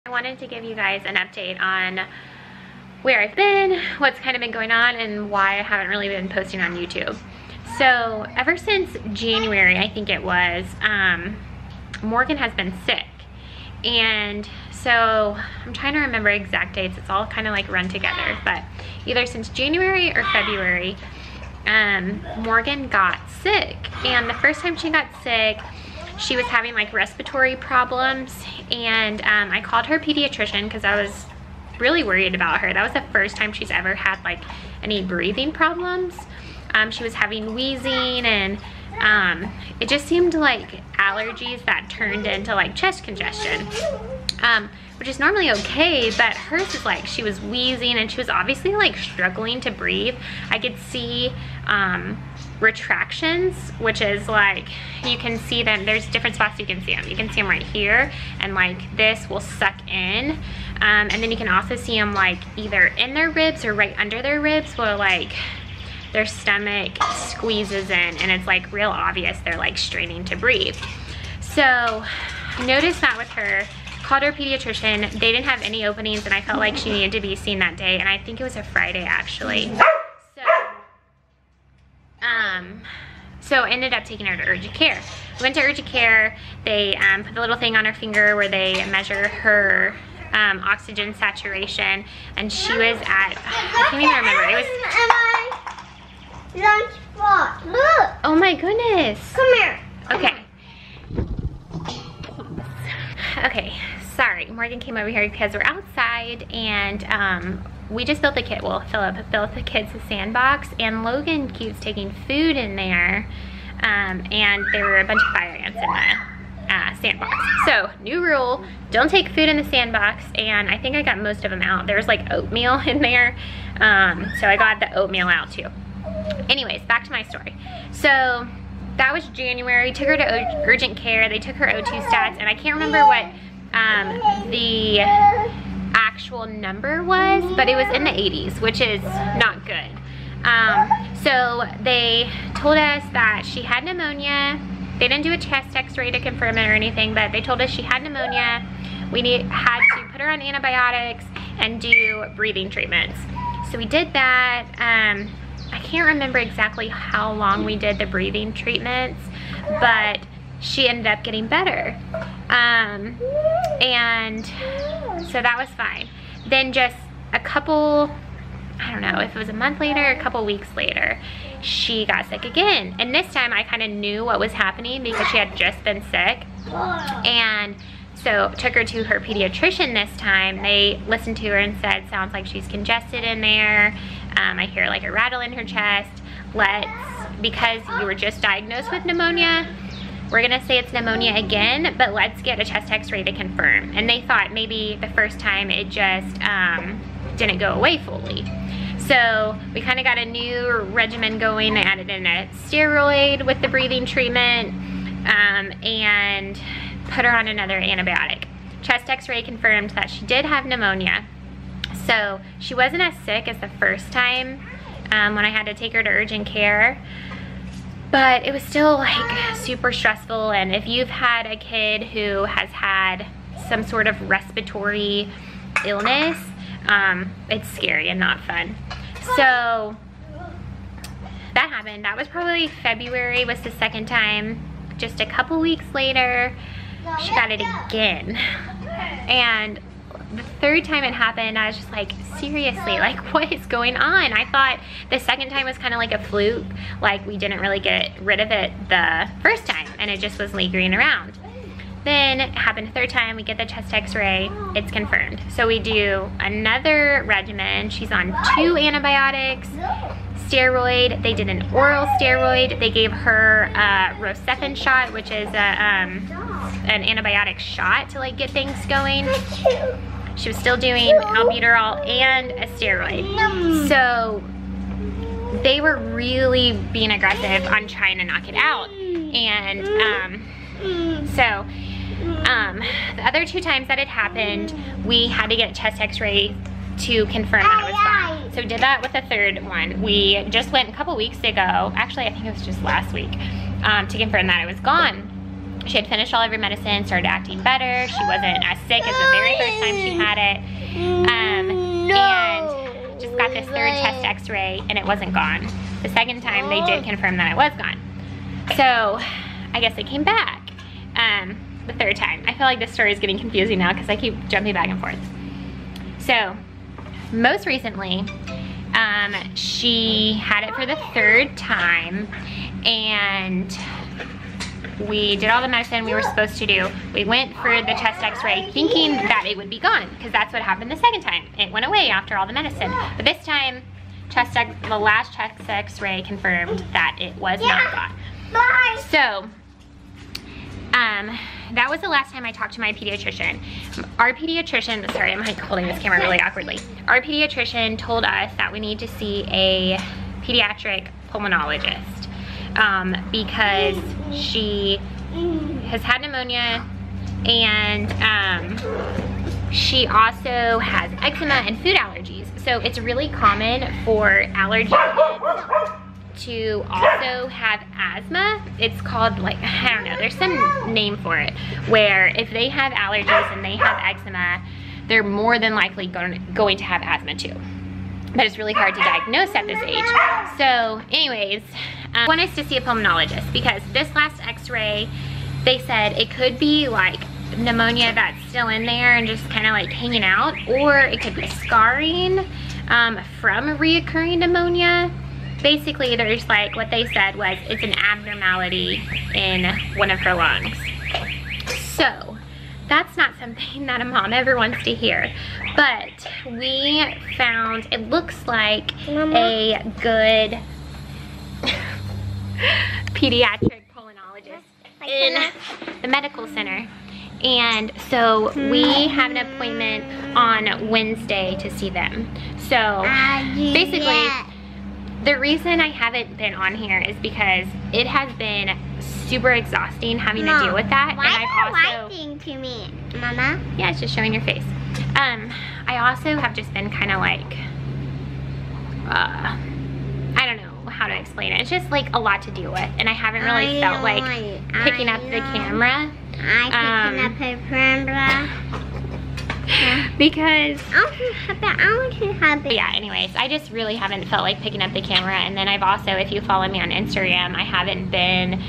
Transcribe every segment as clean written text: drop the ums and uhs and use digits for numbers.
I wanted to give you guys an update on where I've been, what's kind of been going on, and why I haven't really been posting on YouTube. So ever since January, I think it was, Morgan has been sick. And so I'm trying to remember exact dates. It's all kind of like run together, but either since January or February, Morgan got sick. And the first time she got sick, she was having like respiratory problems, and I called her pediatrician because I was really worried about her. That was the first time she's ever had like any breathing problems. She was having wheezing, and it just seemed like allergies that turned into like chest congestion, which is normally okay, but hers is like she was wheezing and she was obviously like struggling to breathe. I could see retractions, which is like, you can see them, there's different spots you can see them. You can see them right here, and like this will suck in, and then you can also see them like either in their ribs or right under their ribs, where like their stomach squeezes in, and it's like real obvious they're like straining to breathe. So I noticed that with her, called her pediatrician. They didn't have any openings, and I felt like she needed to be seen that day, and I think it was a Friday actually. So I ended up taking her to urgent care. We went to urgent care. They put the little thing on her finger where they measure her oxygen saturation, and she was at, I can't even remember, it was lunchbox. Look. Oh my goodness. Come here. Okay. Okay, sorry. Morgan came over here because we're outside, and we just built the kid. Well, Philip built the kids a sandbox, and Logan keeps taking food in there, and there were a bunch of fire ants in the sandbox. So, new rule, don't take food in the sandbox, and I think I got most of them out. There was like oatmeal in there, so I got the oatmeal out too. Anyways, back to my story. So that was January. Took her to urgent care. They took her O2 stats, and I can't remember what the actual number was, but it was in the 80s, which is not good. So they told us that she had pneumonia. They didn't do a chest x-ray to confirm it or anything, but they told us she had pneumonia. We had to put her on antibiotics and do breathing treatments. So we did that. I can't remember exactly how long we did the breathing treatments, but she ended up getting better. And so that was fine. Then just a couple, I don't know if it was a month later, a couple weeks later, she got sick again. And this time I kind of knew what was happening because she had just been sick. And so took her to her pediatrician this time. They listened to her and said, sounds like she's congested in there. I hear like a rattle in her chest. Because you were just diagnosed with pneumonia, we're gonna say it's pneumonia again, but let's get a chest x-ray to confirm. And they thought maybe the first time it just didn't go away fully. So we kind of got a new regimen going. They added in a steroid with the breathing treatment, and put her on another antibiotic. Chest x-ray confirmed that she did have pneumonia. So she wasn't as sick as the first time when I had to take her to urgent care, but it was still like super stressful. And if you've had a kid who has had some sort of respiratory illness, it's scary and not fun. So that happened. That was probably February was the second time. Just a couple weeks later, she got it again. And the third time it happened, I was just like, seriously, like what is going on? I thought the second time was kind of like a fluke, like we didn't really get rid of it the first time and it just was lingering around. Then it happened the third time, we get the chest x-ray, it's confirmed. So we do another regimen. She's on 2 antibiotics, steroid. They did an oral steroid. They gave her a Rocephin shot, which is an antibiotic shot to like get things going. She was still doing albuterol and a steroid. So they were really being aggressive on trying to knock it out. And the other 2 times that it happened, we had to get a chest x-ray to confirm that it was gone. So we did that with the third one. We just went a couple weeks ago, actually I think it was just last week, to confirm that it was gone. She had finished all of her medicine, started acting better. She wasn't as sick as the very first time she had it. And just got this third chest x-ray and it wasn't gone. The second time they did confirm that it was gone. So I guess it came back the third time. I feel like this story is getting confusing now because I keep jumping back and forth. So most recently, she had it for the third time, and we did all the medicine we were supposed to do. We went for the chest x-ray thinking that it would be gone because that's what happened the second time. It went away after all the medicine. But this time, the last chest x-ray confirmed that it was not gone. So, that was the last time I talked to my pediatrician. Our pediatrician, sorry, I'm like holding this camera really awkwardly. Our pediatrician told us that we need to see a pediatric pulmonologist because she has had pneumonia and she also has eczema and food allergies. So it's really common for allergy kids to also have asthma. It's called, like, I don't know, there's some name for it, where if they have allergies and they have eczema, they're more than likely going to have asthma too. But it's really hard to diagnose at this age. So anyways, I want us to see a pulmonologist because this last x-ray, they said it could be like pneumonia that's still in there and just kind of like hanging out, or it could be scarring from reoccurring pneumonia. Basically, there's like, what they said was it's an abnormality in one of her lungs. So that's not something that a mom ever wants to hear. But we found, it looks like a good pediatric pulmonologist in the medical center. And so we have an appointment on Wednesday to see them. So basically, the reason I haven't been on here is because it has been super exhausting having to deal with that. Why and I've also lying to me, Mama? Yeah, it's just showing your face. I also have just been kind of like, I don't know how to explain it. It's just like a lot to deal with, and I haven't really felt like picking up the camera. Picking up the camera. Because yeah, anyways, I just really haven't felt like picking up the camera. And then I've also, if you follow me on Instagram, I haven't been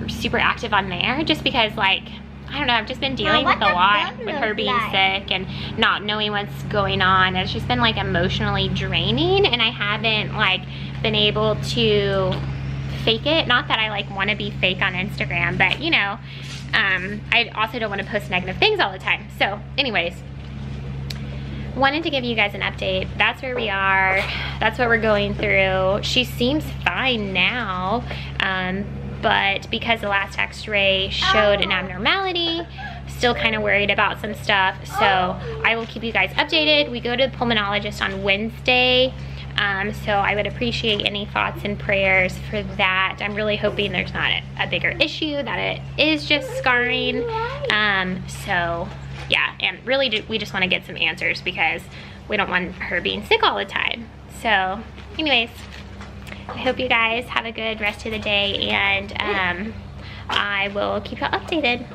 super active on there just because, like, I don't know, I've just been dealing with a lot with her being sick and not knowing what's going on. It's just been like emotionally draining, and I haven't like been able to fake it. Not that I like want to be fake on Instagram, but you know, I also don't want to post negative things all the time. So anyways, wanted to give you guys an update. That's where we are. That's what we're going through. She seems fine now, but because the last x-ray showed an abnormality, still kind of worried about some stuff. So I will keep you guys updated. We go to the pulmonologist on Wednesday. So I would appreciate any thoughts and prayers for that. I'm really hoping there's not a bigger issue, that it is just scarring. So yeah, and really we just want to get some answers because we don't want her being sick all the time. So anyways, I hope you guys have a good rest of the day, and I will keep you updated.